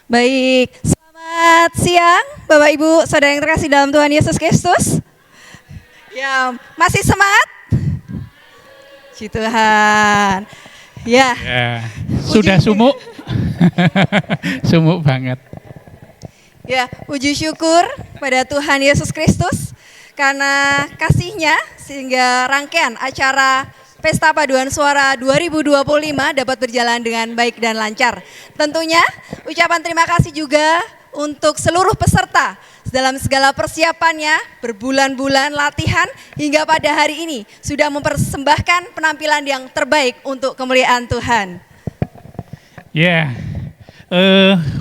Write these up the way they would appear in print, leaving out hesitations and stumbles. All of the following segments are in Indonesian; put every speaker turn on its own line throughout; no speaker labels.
Baik, selamat siang Bapak Ibu, Saudara yang terkasih dalam Tuhan Yesus Kristus. Ya, masih semangat? Puji Tuhan. Ya,
Sudah sumuk. Sumuk banget.
Ya, puji syukur pada Tuhan Yesus Kristus karena kasih-Nya sehingga rangkaian acara Pesta Paduan Suara 2025 dapat berjalan dengan baik dan lancar. Tentunya ucapan terima kasih juga untuk seluruh peserta dalam segala persiapannya, berbulan-bulan latihan hingga pada hari ini sudah mempersembahkan penampilan yang terbaik untuk kemuliaan Tuhan.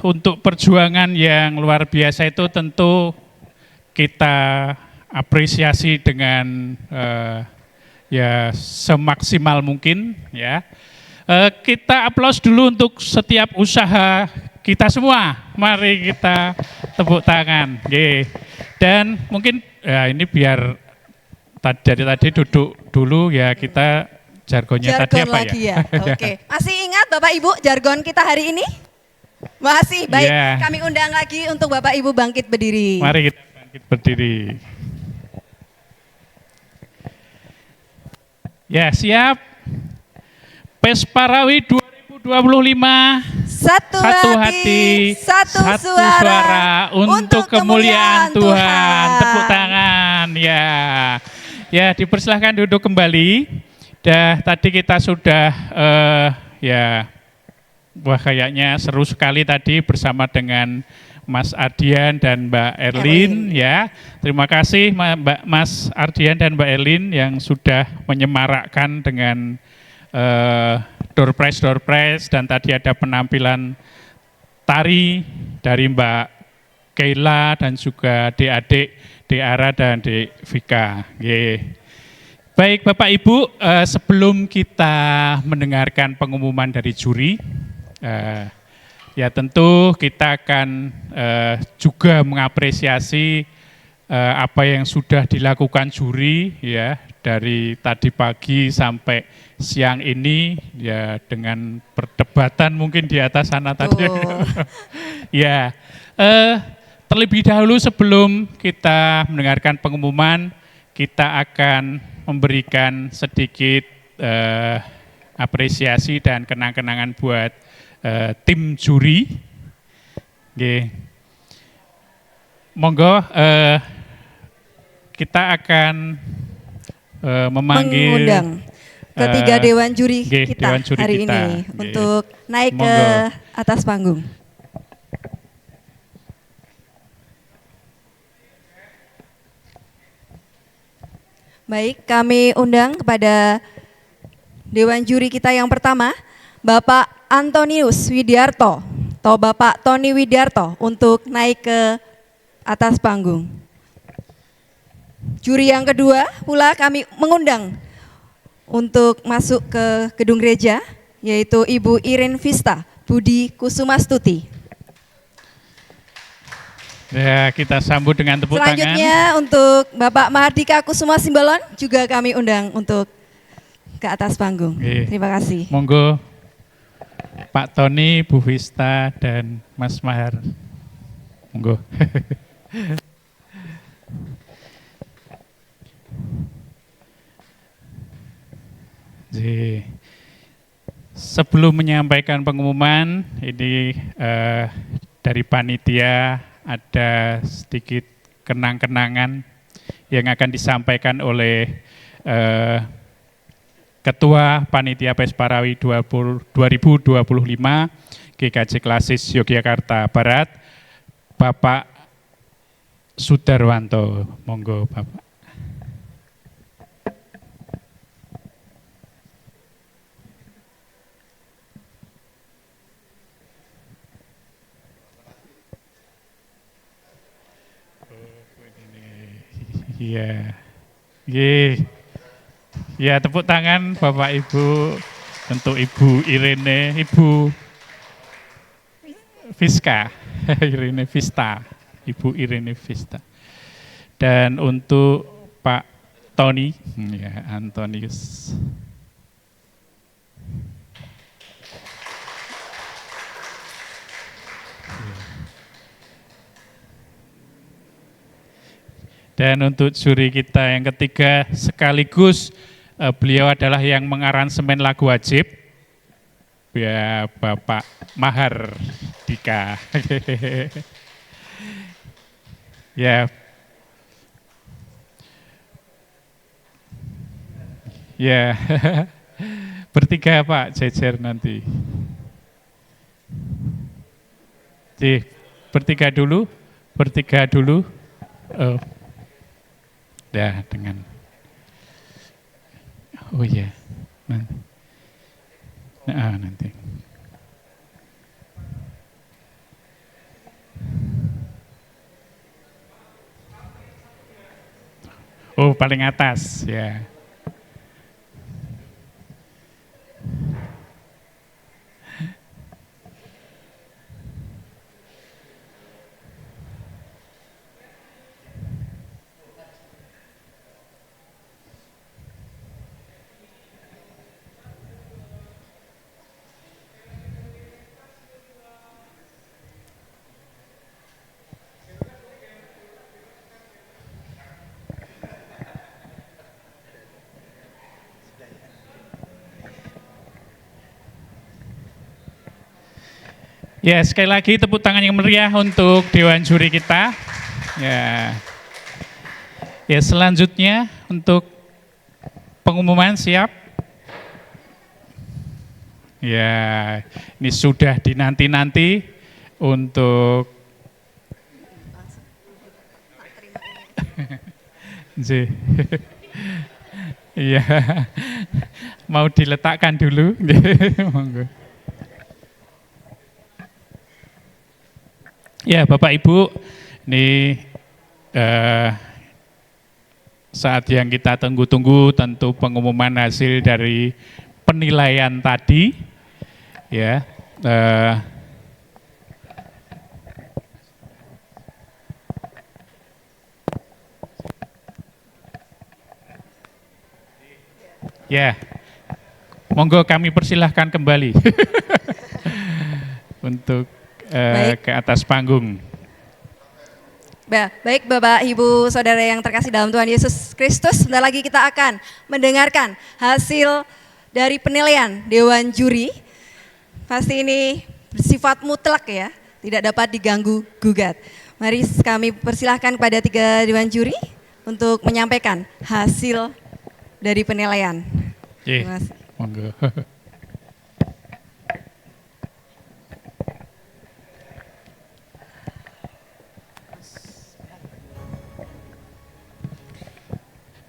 Untuk perjuangan yang luar biasa itu tentu kita apresiasi dengan semaksimal mungkin ya. Kita aplaus dulu untuk setiap usaha kita semua. Mari kita tepuk tangan. Dan mungkin ini biar dari tadi duduk dulu ya, kita jargonnya
Jargon
tadi apa
lagi
ya?
Oke. Masih ingat Bapak Ibu jargon kita hari ini? Masih, baik. Kami undang lagi untuk Bapak Ibu bangkit berdiri.
Mari kita bangkit berdiri. Ya, siap. Pesparawi 2025.
Satu hati, satu suara untuk kemuliaan Tuhan.
Tepuk tangan. Ya, dipersilahkan duduk kembali. Tadi kita sudah wah kayaknya seru sekali tadi bersama dengan Mas Ardian dan Mbak Erlin ya. Terima kasih Mas Ardian dan Mbak Erlin yang sudah menyemarakkan dengan door prize dan tadi ada penampilan tari dari Mbak Keila dan juga adik-adik Ara dan Dek Vika. Baik Bapak Ibu, sebelum kita mendengarkan pengumuman dari juri, ya tentu kita akan juga mengapresiasi apa yang sudah dilakukan juri ya dari tadi pagi sampai siang ini ya, dengan perdebatan mungkin di atas sana tadi. Ya, terlebih dahulu sebelum kita mendengarkan pengumuman, kita akan memberikan sedikit apresiasi dan kenang-kenangan buat tim juri. Monggo kita akan
mengundang ketiga dewan juri kita hari ini untuk naik ke atas panggung. Baik, kami undang kepada dewan juri kita yang pertama, Bapak Antonius Widiarto atau Bapak Tony Widiarto untuk naik ke atas panggung. Juri yang kedua pula kami mengundang untuk masuk ke gedung gereja, yaitu Ibu Irin Vista Budi Kusumastuti.
Ya, kita sambut dengan tepuk tangan.
Selanjutnya untuk Bapak Mahardika Kusuma Simbalon juga kami undang untuk ke atas panggung. Terima kasih.
Monggo Pak Tony, Bu Vista, dan Mas Mahar. Monggo. Sebelum menyampaikan pengumuman, ini dari panitia ada sedikit kenang-kenangan yang akan disampaikan oleh Ketua Panitia Pesparawi 2025 GKJ Klasis Yogyakarta Barat, Bapak Sudarwanto. Monggo Bapak. Iya. Ya, tepuk tangan Bapak Ibu untuk Ibu Irene, Ibu Viska, Irene Vista, Ibu Irene Vista. Dan untuk Pak Tony, ya Antonius. Dan untuk juri kita yang ketiga sekaligus beliau adalah yang mengaransemen lagu wajib, ya Bapak Mahar Dika. Ya, ya, bertiga Pak jejer nanti. Bertiga dulu, bertiga dulu. Oh. Ya, dengan. Oh ya, nanti. Nanti. Oh, paling atas ya. Ya, sekali lagi tepuk tangan yang meriah untuk Dewan Juri kita. Ya, ya selanjutnya untuk pengumuman siap. Ya, ini sudah dinanti-nanti untuk Iya, mau diletakkan dulu. Monggo. Ya, Bapak Ibu, ini saat yang kita tunggu-tunggu tentu pengumuman hasil dari penilaian tadi, ya. Ya, monggo kami persilahkan kembali untuk ke atas panggung.
Baik Bapak Ibu Saudara yang terkasih dalam Tuhan Yesus Kristus, sebentar lagi kita akan mendengarkan hasil dari penilaian Dewan Juri. Pasti ini bersifat mutlak ya, tidak dapat diganggu gugat. Mari kami persilahkan kepada 3 Dewan Juri untuk menyampaikan hasil dari penilaian. Terima kasih.
Monggo.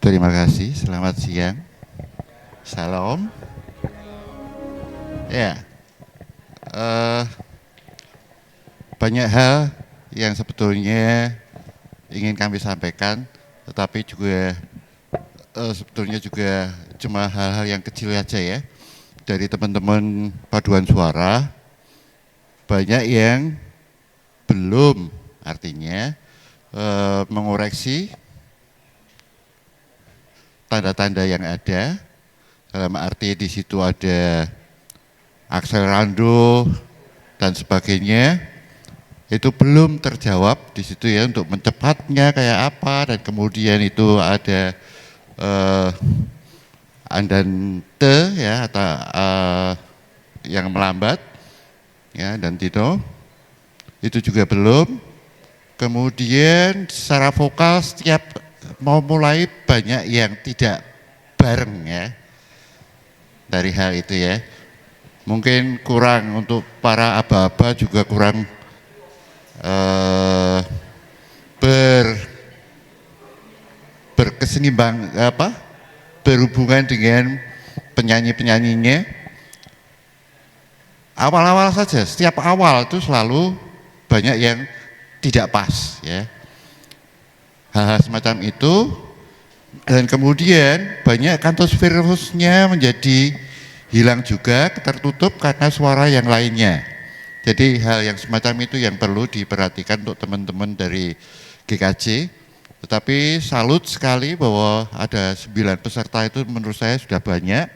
Terima kasih, selamat siang. Salam. Ya, banyak hal yang sebetulnya ingin kami sampaikan, tetapi juga sebetulnya juga cuma hal-hal yang kecil aja ya. Dari teman-teman paduan suara, banyak yang belum artinya mengoreksi tanda-tanda yang ada, dalam arti di situ ada akselerando dan sebagainya, itu belum terjawab di situ ya, untuk mencepatnya kayak apa, dan kemudian itu ada andante ya, atau yang melambat ya, dan itu juga belum. Kemudian secara vokal setiap mau mulai banyak yang tidak bareng ya, dari hal itu ya. Mungkin kurang untuk para aba-aba, juga kurang berkesenimbang berhubungan dengan penyanyi-penyanyinya. Awal-awal saja, setiap awal itu selalu banyak yang tidak pas ya. Hal-hal semacam itu, dan kemudian banyak kantos virusnya menjadi hilang juga, tertutup karena suara yang lainnya. Jadi hal yang semacam itu yang perlu diperhatikan untuk teman-teman dari GKJ. Tetapi salut sekali bahwa ada 9 peserta, itu menurut saya sudah banyak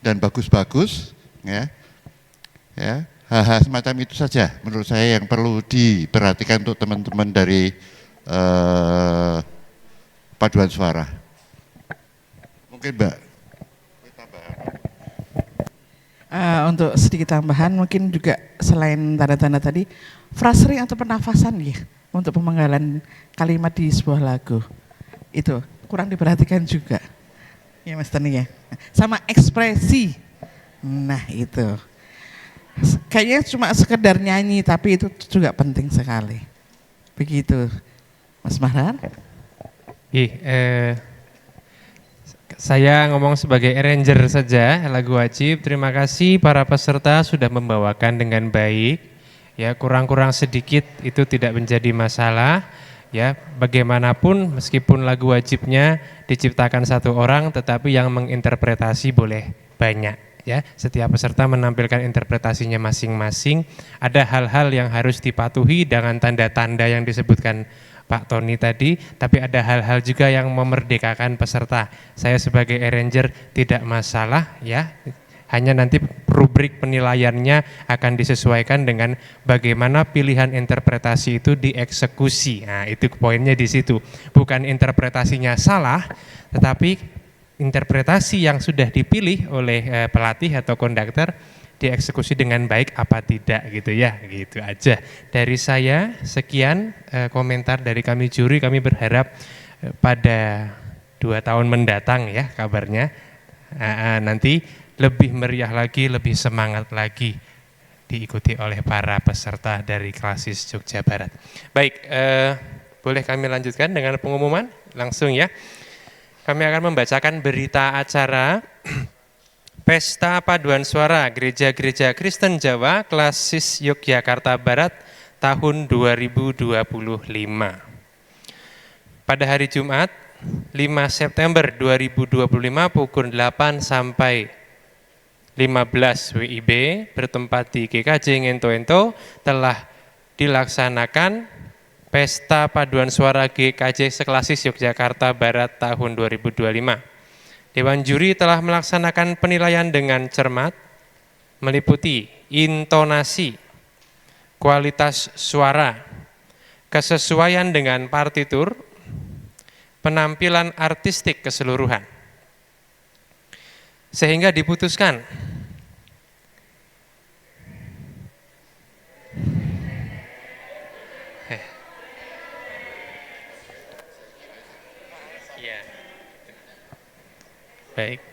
dan bagus-bagus ya. Ya, hal-hal semacam itu saja menurut saya yang perlu diperhatikan untuk teman-teman dari paduan suara. Mungkin Mbak.
Untuk sedikit tambahan, mungkin juga selain tanda-tanda tadi, frasering atau pernafasan ya, untuk pemenggalan kalimat di sebuah lagu. Itu kurang diperhatikan juga. Ya Mas Tani ya. Sama ekspresi. Nah itu. Kayaknya cuma sekedar nyanyi, tapi itu juga penting sekali. Begitu. Mas Mahran?
Saya ngomong sebagai arranger saja lagu wajib. Terima kasih para peserta sudah membawakan dengan baik. Ya, kurang-kurang sedikit itu tidak menjadi masalah. Ya, bagaimanapun meskipun lagu wajibnya diciptakan satu orang, tetapi yang menginterpretasi boleh banyak. Ya, setiap peserta menampilkan interpretasinya masing-masing. Ada hal-hal yang harus dipatuhi dengan tanda-tanda yang disebutkan Pak Tony tadi, tapi ada hal-hal juga yang memerdekakan peserta. Saya sebagai arranger tidak masalah ya, hanya nanti rubrik penilaiannya akan disesuaikan dengan bagaimana pilihan interpretasi itu dieksekusi. Nah, itu poinnya di situ. Bukan interpretasinya salah, tetapi interpretasi yang sudah dipilih oleh pelatih atau konduktor dieksekusi dengan baik apa tidak gitu ya, gitu aja. Dari saya sekian komentar dari kami juri. Kami berharap pada 2 tahun mendatang ya kabarnya nanti lebih meriah lagi, lebih semangat lagi diikuti oleh para peserta dari Klasis Jogja Barat. Baik, boleh kami lanjutkan dengan pengumuman langsung ya. Kami akan membacakan berita acara Pesta Paduan Suara Gereja-Gereja Kristen Jawa Klasis Yogyakarta Barat tahun 2025. Pada hari Jumat 5 September 2025 pukul 8 sampai 15 WIB bertempat di GKJ Ngento-Ento telah dilaksanakan Pesta Paduan Suara GKJ Seklasis Yogyakarta Barat tahun 2025. Dewan juri telah melaksanakan penilaian dengan cermat, meliputi intonasi, kualitas suara, kesesuaian dengan partitur, penampilan artistik keseluruhan. Sehingga diputuskan Baik,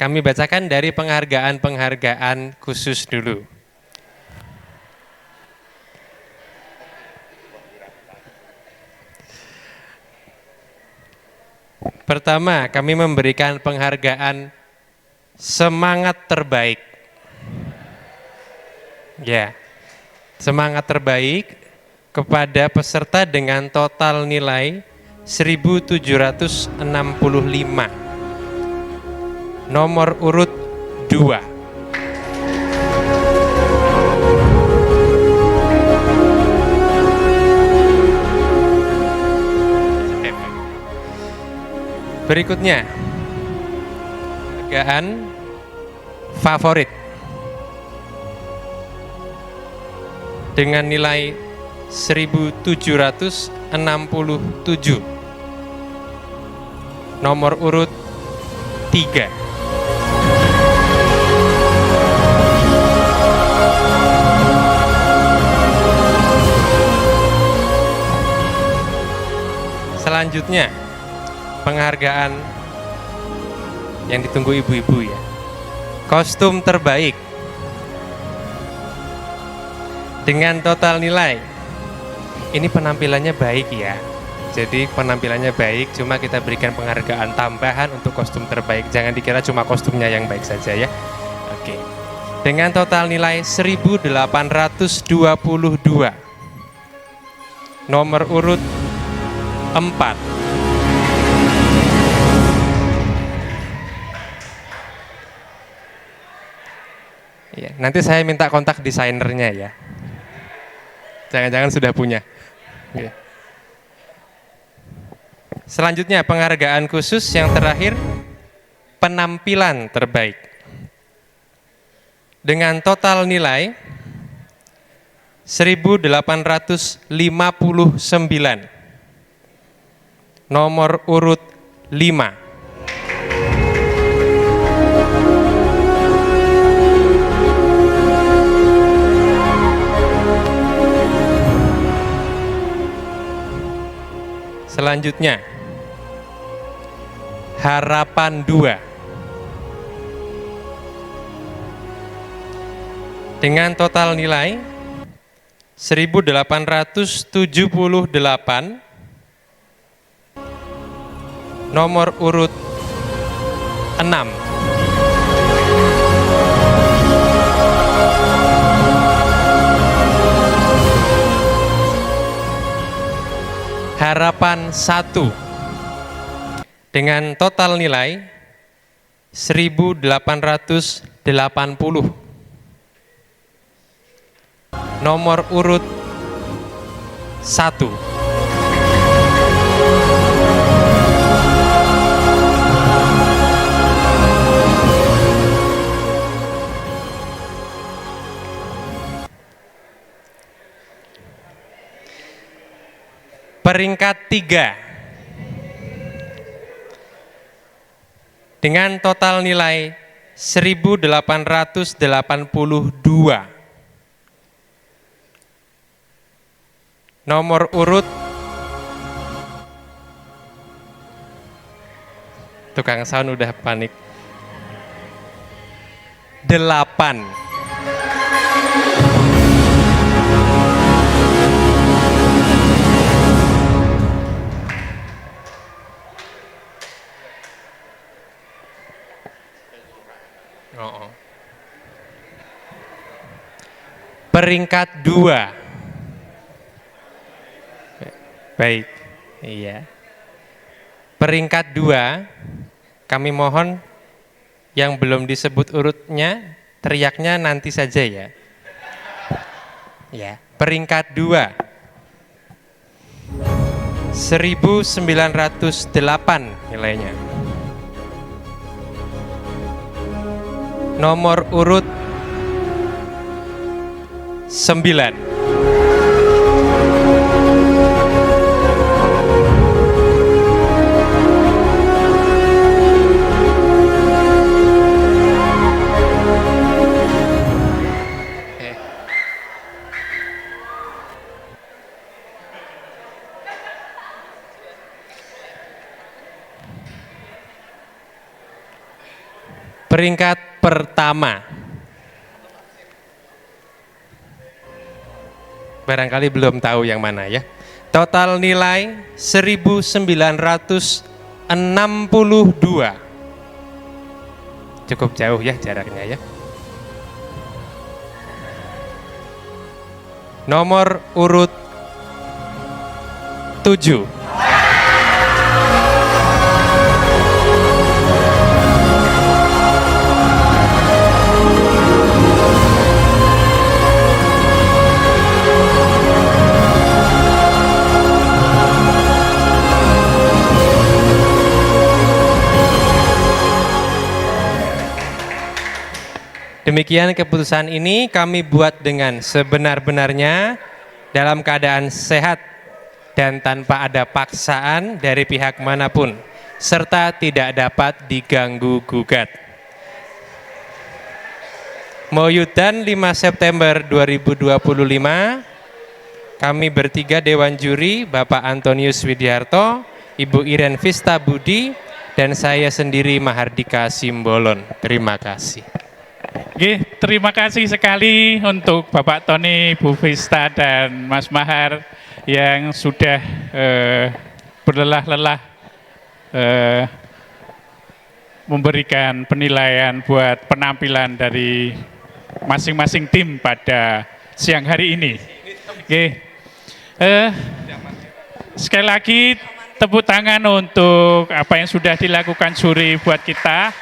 kami bacakan dari penghargaan-penghargaan khusus dulu. Pertama, kami memberikan penghargaan semangat terbaik. Ya, semangat terbaik kepada peserta dengan total nilai 1765. Nomor urut 2. Berikutnya, penghargaan favorit dengan nilai 1767. Nomor urut 3. Selanjutnya, penghargaan yang ditunggu ibu-ibu ya. Kostum terbaik dengan total nilai. Ini penampilannya baik ya. Jadi penampilannya baik, cuma kita berikan penghargaan tambahan untuk kostum terbaik. Jangan dikira cuma kostumnya yang baik saja ya. Oke. Dengan total nilai 1822. Nomor urut 4. Ya, nanti saya minta kontak desainernya ya. Jangan-jangan sudah punya. Ya. Selanjutnya penghargaan khusus yang terakhir, penampilan terbaik. Dengan total nilai 1859. nomor urut 5. Selanjutnya, Harapan 2. Dengan total nilai 1878, nomor urut 6. Harapan 1 dengan total nilai 1880, nomor urut 1. Peringkat 3 dengan total nilai 1882, nomor urut, tukang sound udah panik, 8. Peringkat 2. Baik, iya. Peringkat 2, kami mohon yang belum disebut urutnya, teriaknya nanti saja ya. Ya, peringkat 2. 1908 nilainya. Nomor urut 9. Peringkat pertama. Barangkali belum tahu yang mana ya. Total nilai 1962. Cukup jauh ya jaraknya ya. Nomor urut 7. Demikian keputusan ini kami buat dengan sebenar-benarnya dalam keadaan sehat dan tanpa ada paksaan dari pihak manapun serta tidak dapat diganggu gugat. Moyudan 5 September 2025, kami bertiga Dewan Juri, Bapak Antonius Widiarto, Ibu Iren Vista Budi, dan saya sendiri Mahardika Simbolon. Terima kasih.
Oke, terima kasih sekali untuk Bapak Tony, Bu Vista, dan Mas Mahar yang sudah berlelah-lelah memberikan penilaian buat penampilan dari masing-masing tim pada siang hari ini. Oke, sekali lagi tepuk tangan untuk apa yang sudah dilakukan juri buat kita.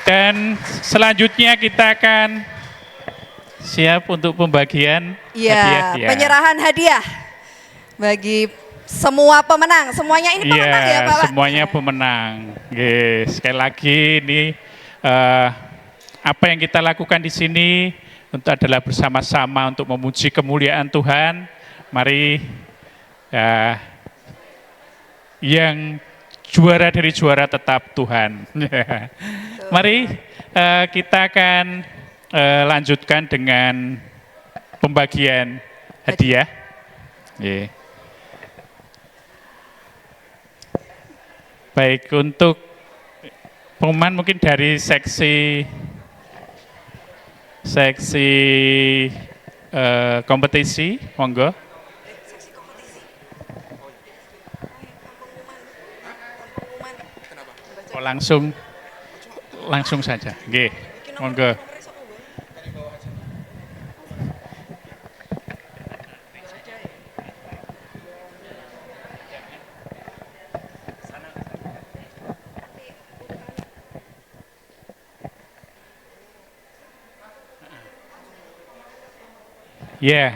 Dan selanjutnya kita akan siap untuk pembagian hadiah. Ya,
penyerahan hadiah bagi semua pemenang. Semuanya ini pemenang ya Pak?
Semuanya pemenang. Oke, sekali lagi ini apa yang kita lakukan di sini untuk adalah bersama-sama untuk memuji kemuliaan Tuhan. Mari ya, yang juara dari juara tetap Tuhan. Mari kita akan lanjutkan dengan pembagian hadiah. Yeah. Baik, untuk pengumuman mungkin dari seksi kompetisi, monggo. Oh, langsung saja. Nggih, monggo. Ya.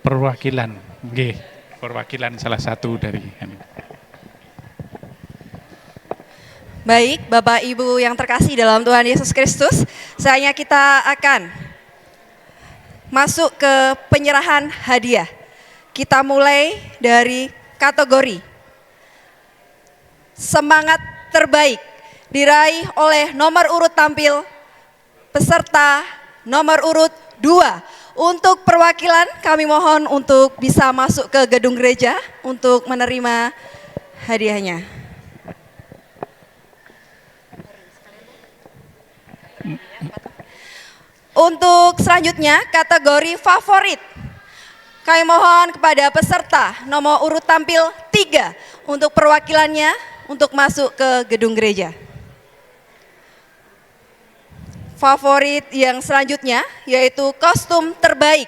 Perwakilan, nggih. Perwakilan salah satu dari.
Baik, Bapak Ibu yang terkasih dalam Tuhan Yesus Kristus, saatnya kita akan masuk ke penyerahan hadiah. Kita mulai dari kategori semangat terbaik diraih oleh nomor urut tampil peserta nomor urut 2. Untuk perwakilan kami mohon untuk bisa masuk ke gedung gereja untuk menerima hadiahnya. Untuk selanjutnya kategori favorit. Kami mohon kepada peserta nomor urut tampil 3 untuk perwakilannya untuk masuk ke gedung gereja. Favorit yang selanjutnya yaitu kostum terbaik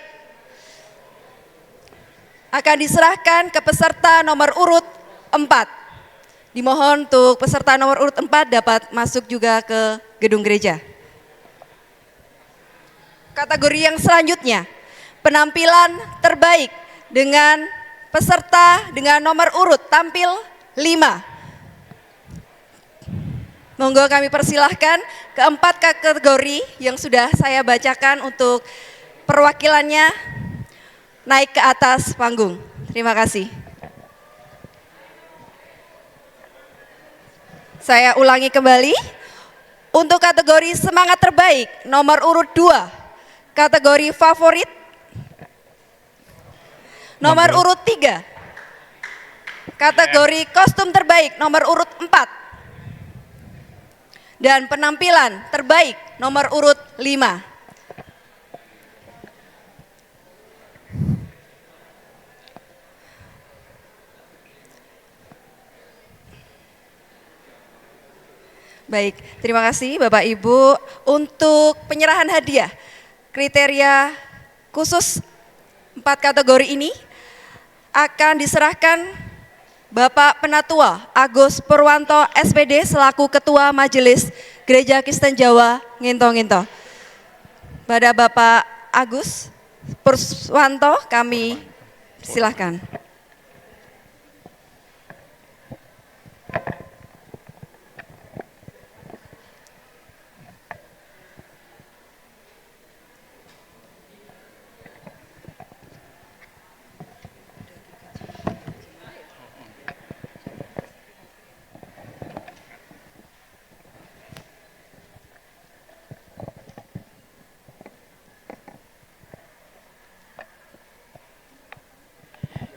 akan diserahkan ke peserta nomor urut 4. Dimohon untuk peserta nomor urut 4 dapat masuk juga ke gedung gereja. Kategori yang selanjutnya, penampilan terbaik dengan peserta dengan nomor urut tampil 5. Monggo kami persilahkan keempat kategori yang sudah saya bacakan untuk perwakilannya naik ke atas panggung. Terima kasih. Saya ulangi kembali, untuk kategori semangat terbaik nomor urut 2, kategori favorit nomor urut 3, kategori kostum terbaik nomor urut 4, dan penampilan terbaik nomor urut 5. Baik, terima kasih Bapak Ibu. Untuk penyerahan hadiah, kriteria khusus 4 kategori ini akan diserahkan Bapak Penatua Agus Purwanto SPD selaku Ketua Majelis Gereja Kristen Jawa Nginto-Nginto. Pada Bapak Agus Purwanto kami silakan.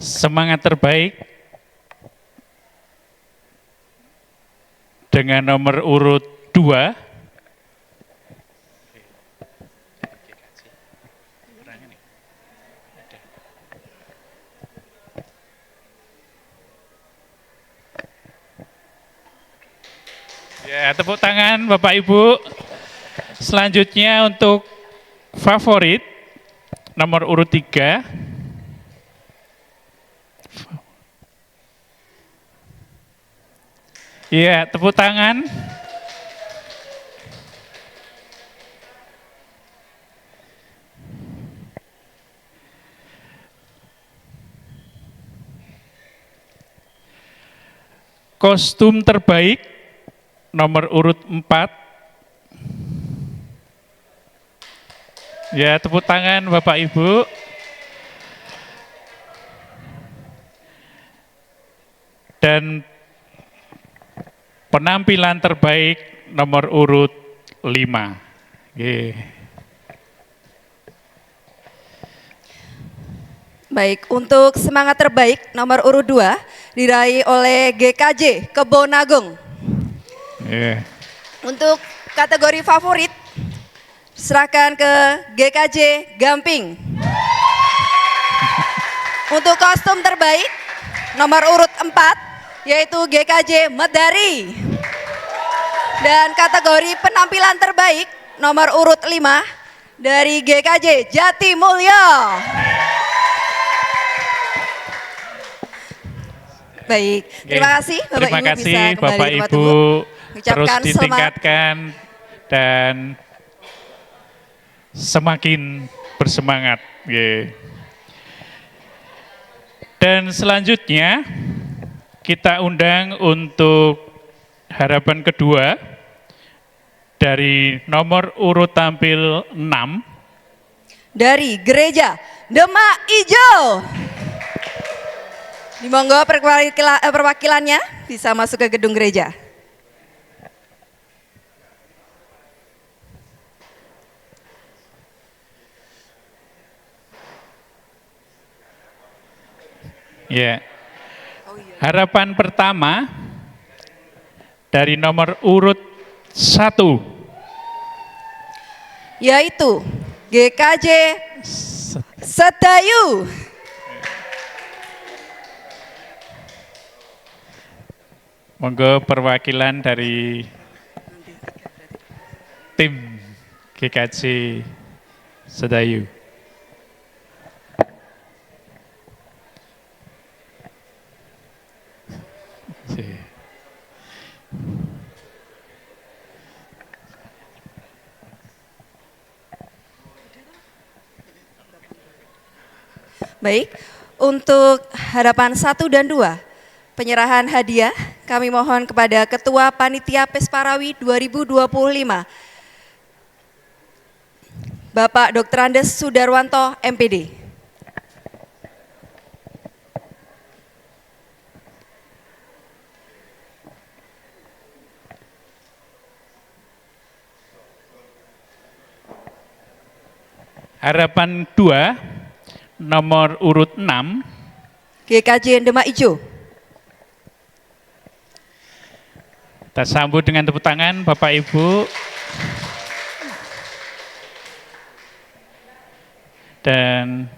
Semangat terbaik dengan nomor urut 2. Ya, tepuk tangan Bapak Ibu. Selanjutnya untuk favorit nomor urut 3. Iya, tepuk tangan. Kostum terbaik nomor urut 4. Ya, tepuk tangan Bapak Ibu. Dan penampilan terbaik nomor urut 5.
Baik, untuk semangat terbaik nomor urut 2 diraih oleh GKJ Kebonagung. Untuk kategori favorit serahkan ke GKJ Gamping. Untuk kostum terbaik nomor urut 4 yaitu GKJ Medari. Dan kategori penampilan terbaik nomor urut 5 dari GKJ Jatimulyo. Baik, terima kasih Bapak
Terima
Ibu
kasih
bisa kembali
Bapak
ke tempat
Ibu,
duduk.
terus
Ucapkan selamat.
ditingkatkan dan semakin bersemangat. Dan selanjutnya kita undang untuk harapan kedua dari nomor urut tampil 6
dari Gereja Demak Ijo. Dimonggo perwakilannya bisa masuk ke gedung gereja.
Ya. Harapan pertama dari nomor urut 1
yaitu GKJ Sedayu.
Monggo perwakilan dari tim GKJ Sedayu.
Baik, untuk harapan 1 dan 2, penyerahan hadiah kami mohon kepada Ketua Panitia Pesparawi 2025, Bapak Dr. Andes Sudarwanto, MPD.
Harapan 2 nomor urut 6
GKJ Demak Ijo.
Kita sambut dengan tepuk tangan Bapak Ibu. Dan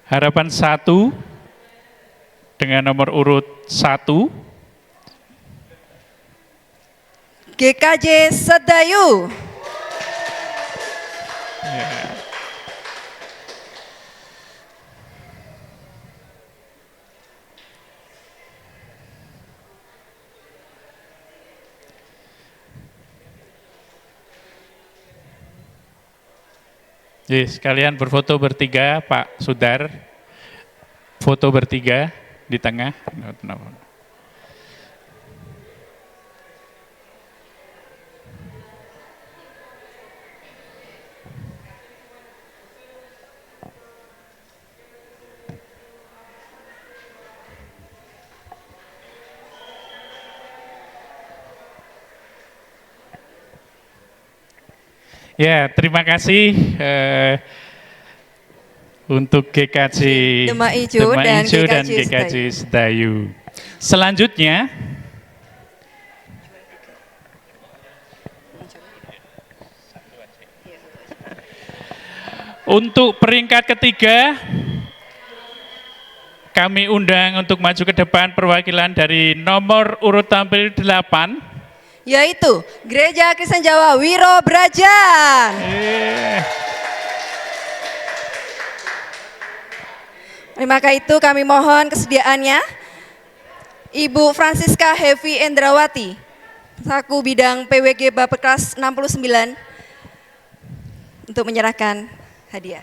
harapan 1 dengan nomor urut 1
GKJ Sedayu.
Jadi sekalian berfoto bertiga, Pak Sudar. Foto bertiga di tengah. Ya, terima kasih untuk GKJ
Demak Ijo dan
GKJ Sedayu. Selanjutnya, untuk peringkat ketiga, kami undang untuk maju ke depan perwakilan dari nomor urut tampil 8,
yaitu Gereja Kristen Jawa Wiro Brajan. Maka itu kami mohon kesediaannya Ibu Francisca Hevi Endrawati, selaku bidang PWG Bappenas 69, untuk menyerahkan hadiah.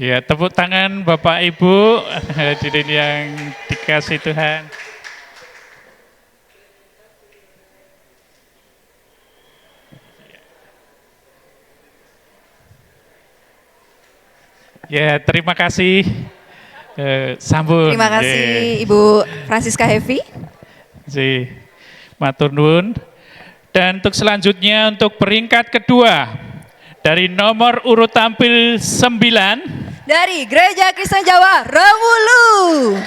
Ya, tepuk tangan Bapak Ibu hadirin yang dikasih Tuhan. Ya, terima kasih. Sambun.
Terima kasih Ibu Francisca Heavy.
Si matur nuwun. Dan untuk selanjutnya untuk peringkat kedua dari nomor urut tampil 9
Dari Gereja Kristen Jawa Rewulu.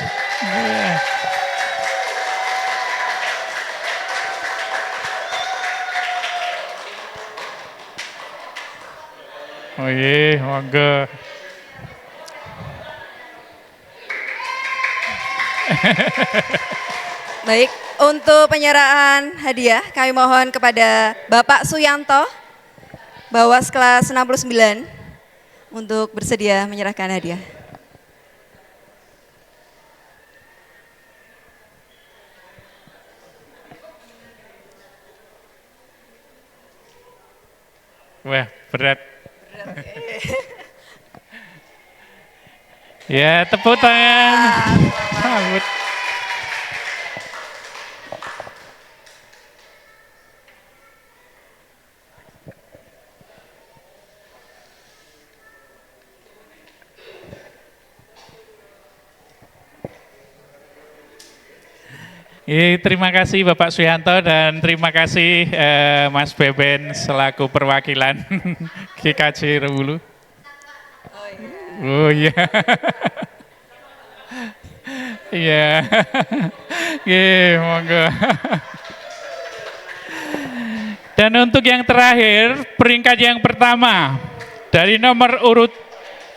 Oh iya, monggo.
Baik, untuk penyerahan hadiah kami mohon kepada Bapak Suyanto, Bawas kelas 69 untuk bersedia menyerahkan hadiah.
Wah, berat. Ya, tepuk tangan. Sambut. Terima kasih Bapak Suyanto dan terima kasih Mas Beben selaku perwakilan GKJ Rewulu. Oh iya. Iya. Monggo. Dan untuk yang terakhir, peringkat yang pertama dari nomor urut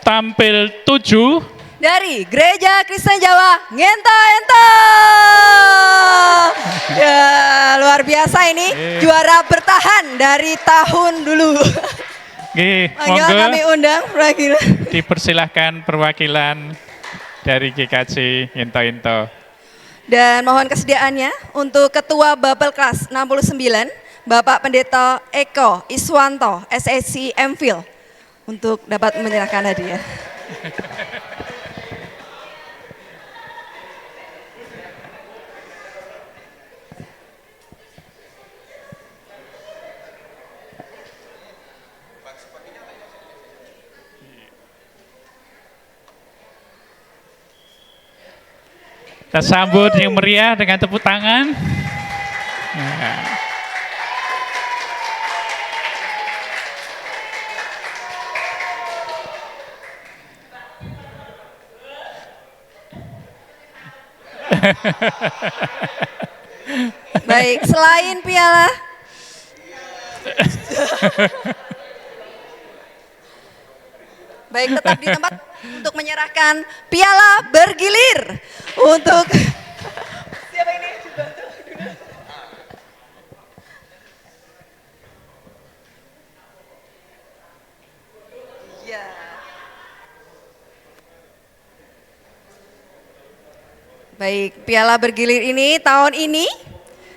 tampil 7
dari Gereja Kristen Jawa Ngento Ento. Ya, luar biasa ini, juara bertahan dari tahun dulu. Monggo kami undang perwakilan.
Dipersilahkan perwakilan dari GKJ Ngento Ento.
Dan mohon kesediaannya untuk Ketua Babel Kelas 69, Bapak Pendeta Eko Iswanto, SSC MPhil, untuk dapat menyerahkan hadiah.
Kita sambut yang meriah dengan tepuk tangan. Ya.
Baik, selain piala baik, tetap di tempat untuk menyerahkan piala bergilir untuk siapa ini? Ya. Baik, piala bergilir ini tahun ini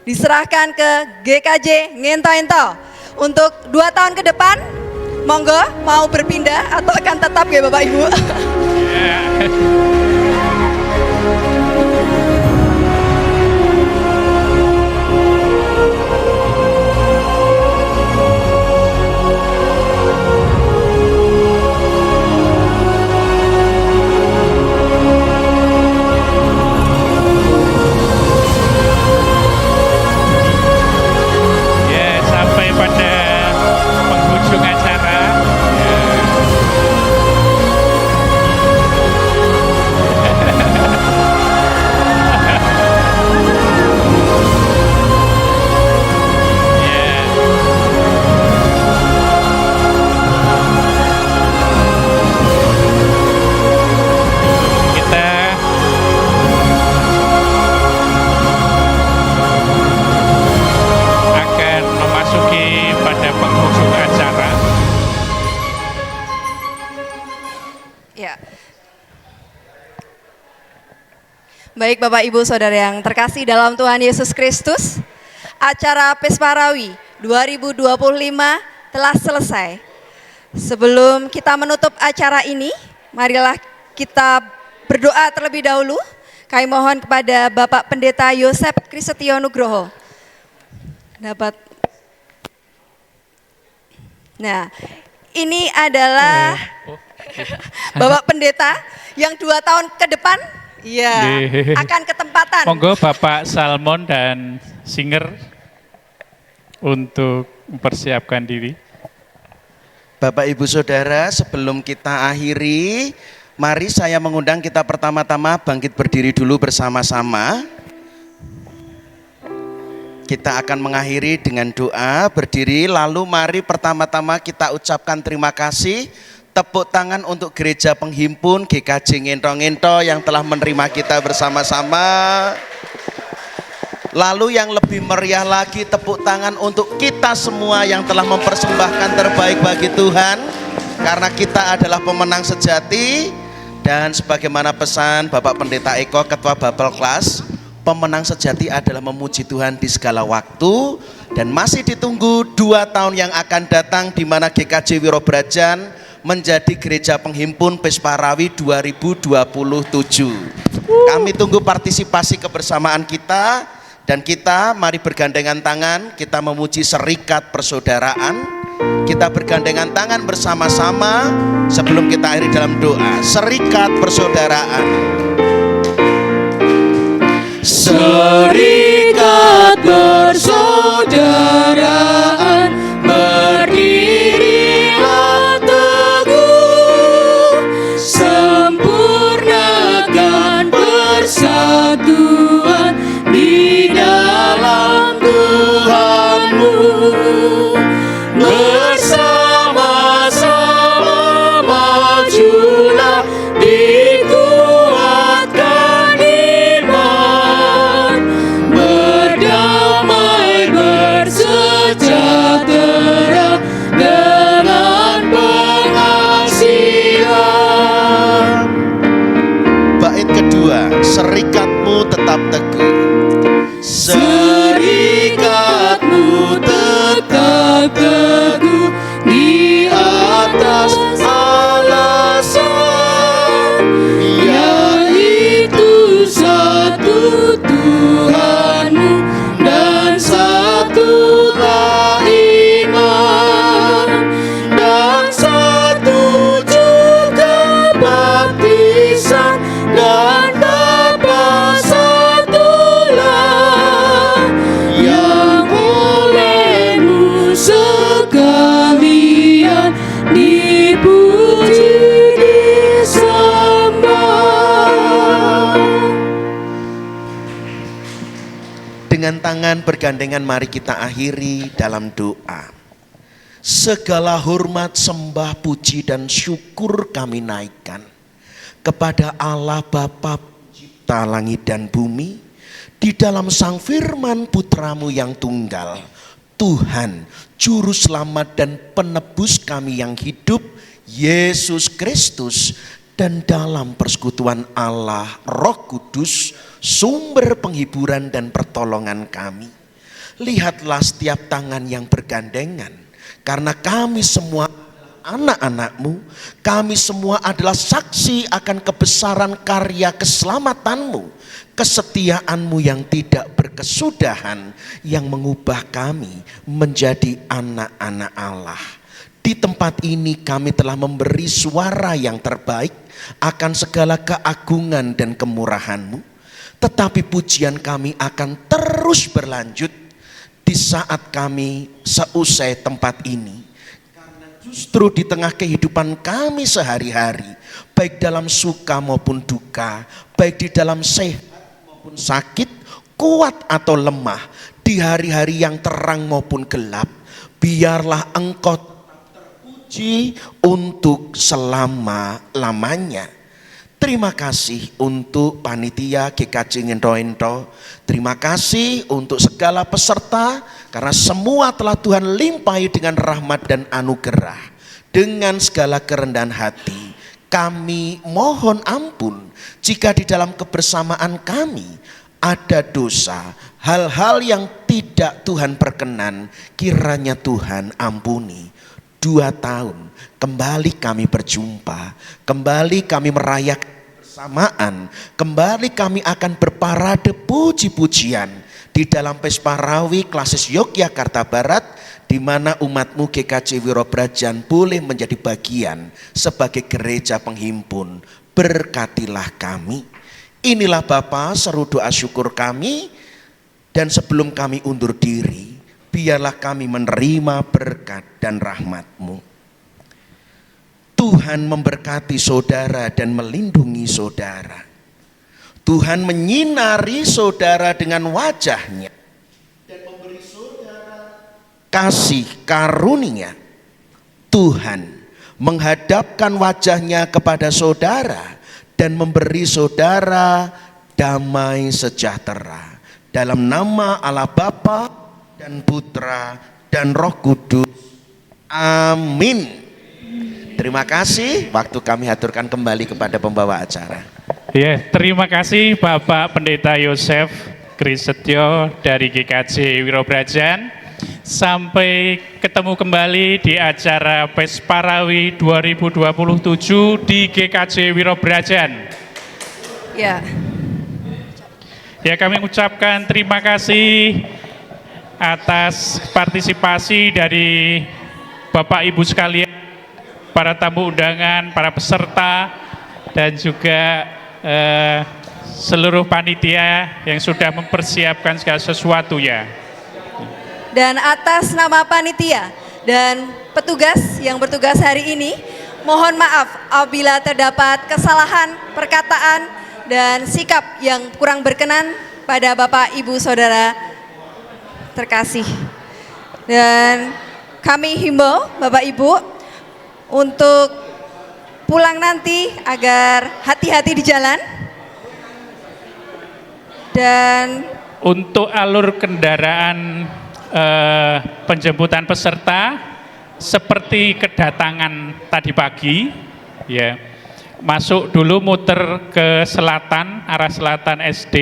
diserahkan ke GKJ Ngento Ento untuk 2 tahun ke depan. Monggo mau berpindah atau akan tetap ya Bapak Ibu?
Ya, sampai pada penghujung acara. Kita akan memasuki pada penghujung acara.
Ya. Baik Bapak Ibu Saudara yang terkasih dalam Tuhan Yesus Kristus, acara Pesparawi 2025 telah selesai. Sebelum kita menutup acara ini, marilah kita berdoa terlebih dahulu. Kami mohon kepada Bapak Pendeta Yosep Krisetio Nugroho dapat. Nah, ini adalah Bapak Pendeta yang 2 tahun ke depan akan ketempatan.
Monggo Bapak Salmon dan Singer untuk mempersiapkan diri.
Bapak Ibu Saudara, sebelum kita akhiri, mari saya mengundang kita pertama-tama bangkit berdiri dulu bersama-sama. Kita akan mengakhiri dengan doa, berdiri, lalu mari pertama-tama kita ucapkan terima kasih. Tepuk tangan untuk Gereja Penghimpun GKJ Ngento-Ngento yang telah menerima kita bersama-sama. Lalu yang lebih meriah lagi, tepuk tangan untuk kita semua yang telah mempersembahkan terbaik bagi Tuhan. Karena kita adalah pemenang sejati. Dan sebagaimana pesan Bapak Pendeta Eko, Ketua Babel Kelas, pemenang sejati adalah memuji Tuhan di segala waktu. Dan masih ditunggu 2 tahun yang akan datang di mana GKJ Wirobrajan menjadi Gereja Penghimpun Pesparawi 2027. Kami tunggu partisipasi kebersamaan kita, dan kita mari bergandengan tangan, kita memuji serikat persaudaraan. Kita bergandengan tangan bersama-sama sebelum kita akhiri dalam doa. Serikat persaudaraan.
Serikat persaudaraan berdirilah teguh, sempurnakan persatuan di dalam Tuhanmu. Bersama-sama majulah, dikuatkan iman, berdamai bersejahtera dengan pengasihan.
Bait kedua, serikatmu tetap teguh.
Serikatmu tetap teguh di atas alasan, yaitu satu Tuhanmu dan satulah iman, dan satu juga baptisan, dan Bapa satulah yang olehmu sekalian dipuji disembah.
Dengan tangan bergandengan mari kita akhiri dalam doa. Segala hormat, sembah, puji dan syukur kami naikkan kepada Allah Bapa Pencipta langit dan bumi, di dalam Sang Firman Putramu yang tunggal, Tuhan Juru Selamat dan Penebus kami yang hidup, Yesus Kristus, dan dalam persekutuan Allah Roh Kudus, sumber penghiburan dan pertolongan kami. Lihatlah setiap tangan yang bergandengan, karena kami semua anak-anak-Mu, kami semua adalah saksi akan kebesaran karya keselamatanmu, kesetiaan-Mu yang tidak berkesudahan, yang mengubah kami menjadi anak-anak Allah. Di tempat ini kami telah memberi suara yang terbaik akan segala keagungan dan kemurahan-Mu, tetapi pujian kami akan terus berlanjut di saat kami seusai tempat ini. Justru di tengah kehidupan kami sehari-hari, baik dalam suka maupun duka, baik di dalam sehat maupun sakit, kuat atau lemah, di hari-hari yang terang maupun gelap, biarlah Engkau terpuji untuk selama-lamanya. Terima kasih untuk panitia GKJ Ngento-Ngento. Terima kasih untuk segala peserta, karena semua telah Tuhan limpahi dengan rahmat dan anugerah. Dengan segala kerendahan hati, kami mohon ampun jika di dalam kebersamaan kami ada dosa, hal-hal yang tidak Tuhan perkenan, kiranya Tuhan ampuni. 2 tahun kembali kami berjumpa, kembali kami merayakan bersamaan, kembali kami akan berparade puji-pujian di dalam Pesparawi Klasis Yogyakarta Barat, di mana umatmu GKJ Wirobrajan boleh menjadi bagian sebagai gereja penghimpun. Berkatilah kami. Inilah Bapa seru doa syukur kami, dan sebelum kami undur diri, biarlah kami menerima berkat dan rahmat-Mu. Tuhan memberkati saudara dan melindungi saudara. Tuhan menyinari saudara dengan wajah-Nya dan memberi saudara kasih karunia. Tuhan menghadapkan wajah-Nya kepada saudara dan memberi saudara damai sejahtera. Dalam nama Allah Bapa dan Putra dan Roh Kudus. Amin. Terima kasih, waktu kami haturkan kembali kepada pembawa acara.
Ya, terima kasih Bapak Pendeta Yosef Krisetyo dari GKJ Wirobrajan. Sampai ketemu kembali di acara Pesparawi 2027 di GKJ Wirobrajan.
Ya.
Ya, kami ucapkan terima kasih atas partisipasi dari Bapak Ibu sekalian, para tamu undangan, para peserta, dan juga seluruh panitia yang sudah mempersiapkan segala sesuatunya.
Dan atas nama panitia dan petugas yang bertugas hari ini, mohon maaf apabila terdapat kesalahan perkataan dan sikap yang kurang berkenan pada Bapak Ibu Saudara terkasih. Dan kami himbau Bapak Ibu untuk pulang nanti agar hati-hati di jalan. Dan
untuk alur kendaraan penjemputan peserta seperti kedatangan tadi pagi, ya, masuk dulu muter ke selatan, arah selatan SD,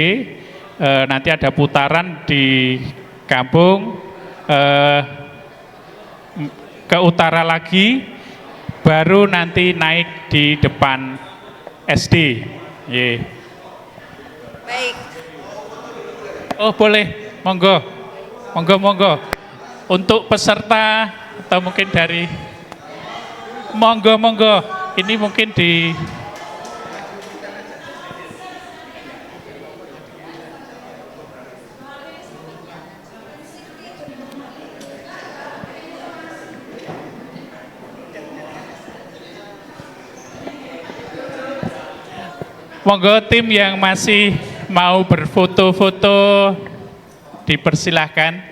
nanti ada putaran di kampung, ke utara lagi, baru nanti naik di depan SD. Yeah.
baik,
Oh boleh, monggo, monggo. Untuk peserta atau mungkin dari, monggo. Ini mungkin di monggo tim yang masih mau berfoto-foto dipersilahkan.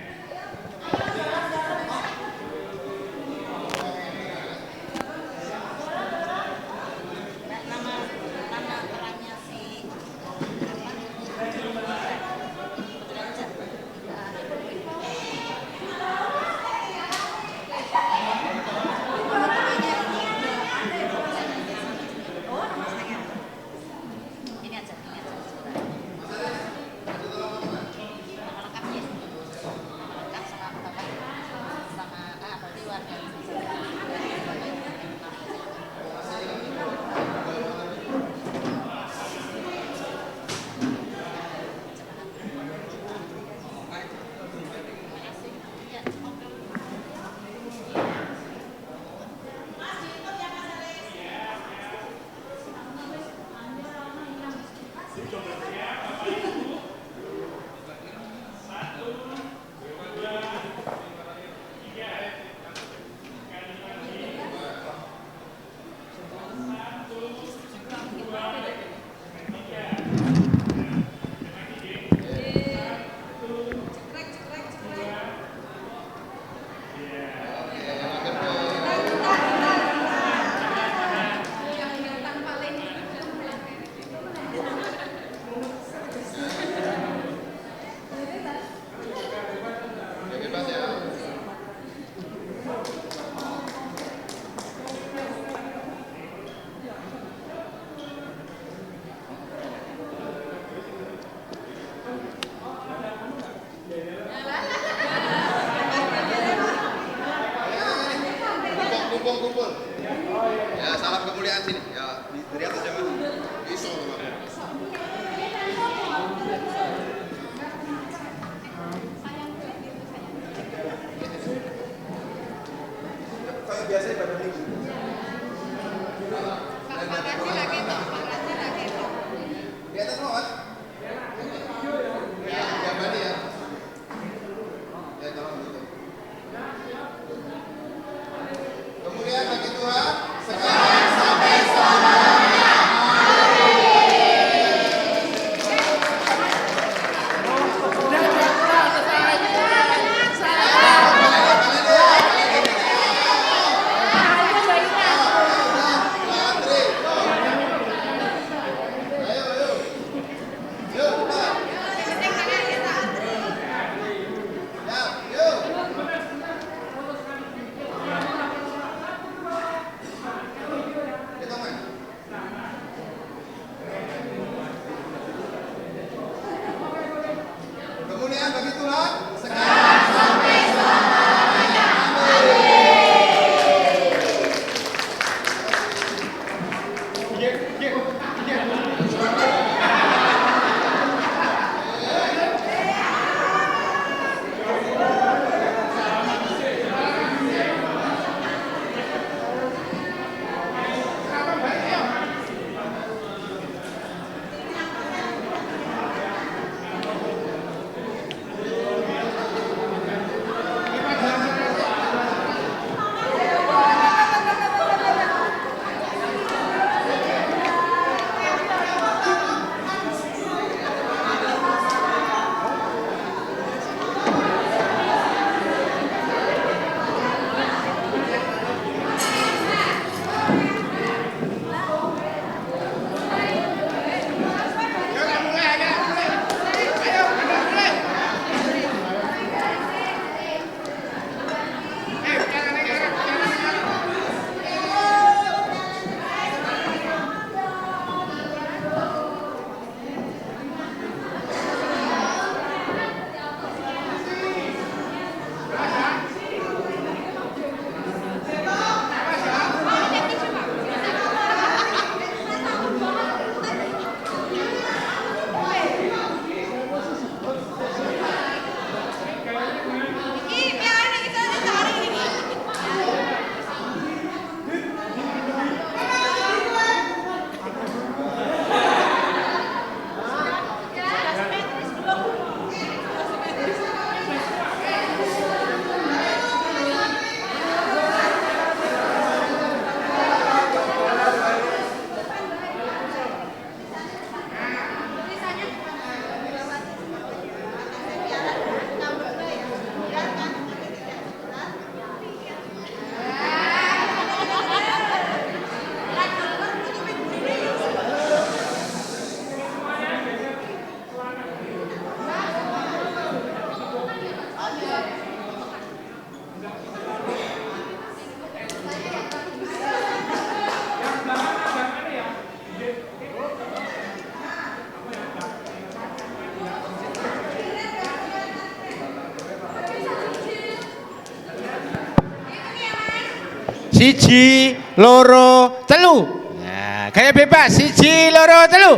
Siji, loro, telu. Nah, gaya bebas. Siji, loro, telu.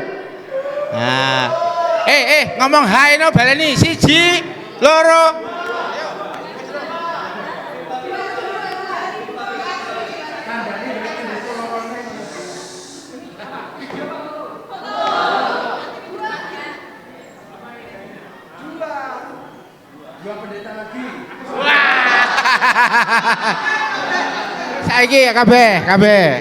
Nah, ngomong hai no baleni. Siji, loro. Saiki ya kabeh.